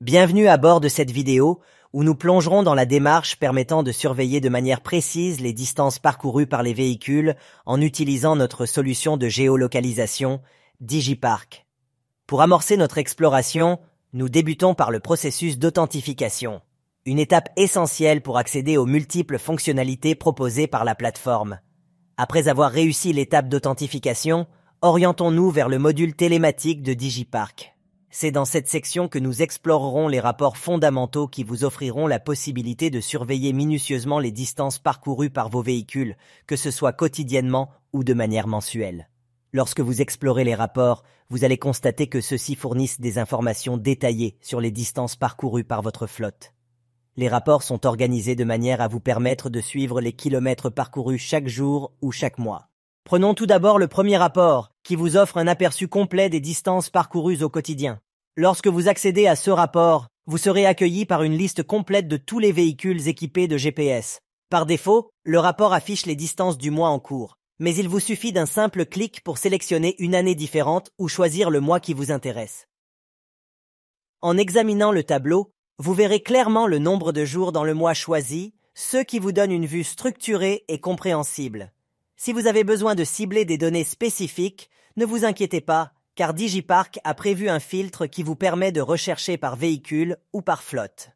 Bienvenue à bord de cette vidéo où nous plongerons dans la démarche permettant de surveiller de manière précise les distances parcourues par les véhicules en utilisant notre solution de géolocalisation DigiPark. Pour amorcer notre exploration, nous débutons par le processus d'authentification, une étape essentielle pour accéder aux multiples fonctionnalités proposées par la plateforme. Après avoir réussi l'étape d'authentification, orientons-nous vers le module télématique de DigiPark. C'est dans cette section que nous explorerons les rapports fondamentaux qui vous offriront la possibilité de surveiller minutieusement les distances parcourues par vos véhicules, que ce soit quotidiennement ou de manière mensuelle. Lorsque vous explorez les rapports, vous allez constater que ceux-ci fournissent des informations détaillées sur les distances parcourues par votre flotte. Les rapports sont organisés de manière à vous permettre de suivre les kilomètres parcourus chaque jour ou chaque mois. Prenons tout d'abord le premier rapport, qui vous offre un aperçu complet des distances parcourues au quotidien. Lorsque vous accédez à ce rapport, vous serez accueilli par une liste complète de tous les véhicules équipés de GPS. Par défaut, le rapport affiche les distances du mois en cours, mais il vous suffit d'un simple clic pour sélectionner une année différente ou choisir le mois qui vous intéresse. En examinant le tableau, vous verrez clairement le nombre de jours dans le mois choisi, ce qui vous donne une vue structurée et compréhensible. Si vous avez besoin de cibler des données spécifiques, ne vous inquiétez pas, car DigiPark a prévu un filtre qui vous permet de rechercher par véhicule ou par flotte.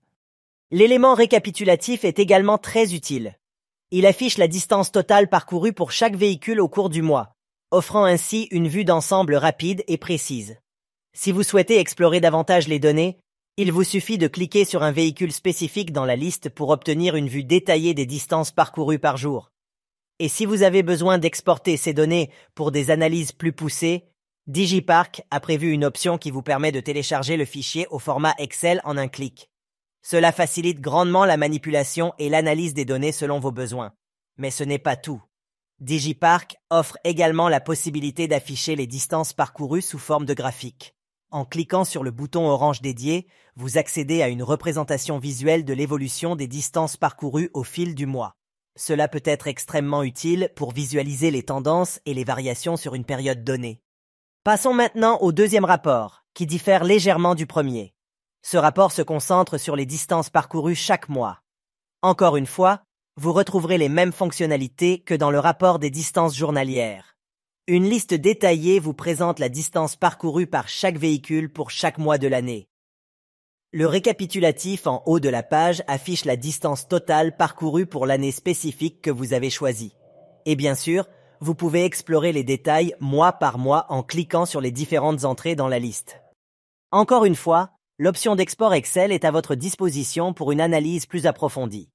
L'élément récapitulatif est également très utile. Il affiche la distance totale parcourue pour chaque véhicule au cours du mois, offrant ainsi une vue d'ensemble rapide et précise. Si vous souhaitez explorer davantage les données, il vous suffit de cliquer sur un véhicule spécifique dans la liste pour obtenir une vue détaillée des distances parcourues par jour. Et si vous avez besoin d'exporter ces données pour des analyses plus poussées, DigiPark a prévu une option qui vous permet de télécharger le fichier au format Excel en un clic. Cela facilite grandement la manipulation et l'analyse des données selon vos besoins. Mais ce n'est pas tout. DigiPark offre également la possibilité d'afficher les distances parcourues sous forme de graphique. En cliquant sur le bouton orange dédié, vous accédez à une représentation visuelle de l'évolution des distances parcourues au fil du mois. Cela peut être extrêmement utile pour visualiser les tendances et les variations sur une période donnée. Passons maintenant au deuxième rapport, qui diffère légèrement du premier. Ce rapport se concentre sur les distances parcourues chaque mois. Encore une fois, vous retrouverez les mêmes fonctionnalités que dans le rapport des distances journalières. Une liste détaillée vous présente la distance parcourue par chaque véhicule pour chaque mois de l'année. Le récapitulatif en haut de la page affiche la distance totale parcourue pour l'année spécifique que vous avez choisie. Et bien sûr, vous pouvez explorer les détails mois par mois en cliquant sur les différentes entrées dans la liste. Encore une fois, l'option d'export Excel est à votre disposition pour une analyse plus approfondie.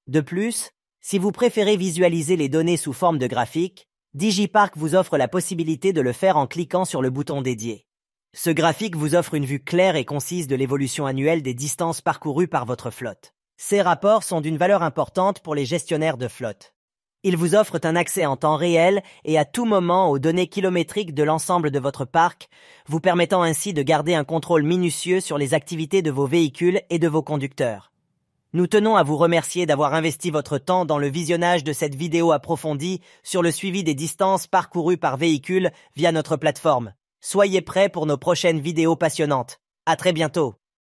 De plus, si vous préférez visualiser les données sous forme de graphique, DigiPark vous offre la possibilité de le faire en cliquant sur le bouton dédié. Ce graphique vous offre une vue claire et concise de l'évolution annuelle des distances parcourues par votre flotte. Ces rapports sont d'une valeur importante pour les gestionnaires de flotte. Ils vous offrent un accès en temps réel et à tout moment aux données kilométriques de l'ensemble de votre parc, vous permettant ainsi de garder un contrôle minutieux sur les activités de vos véhicules et de vos conducteurs. Nous tenons à vous remercier d'avoir investi votre temps dans le visionnage de cette vidéo approfondie sur le suivi des distances parcourues par véhicule via notre plateforme. Soyez prêts pour nos prochaines vidéos passionnantes. À très bientôt.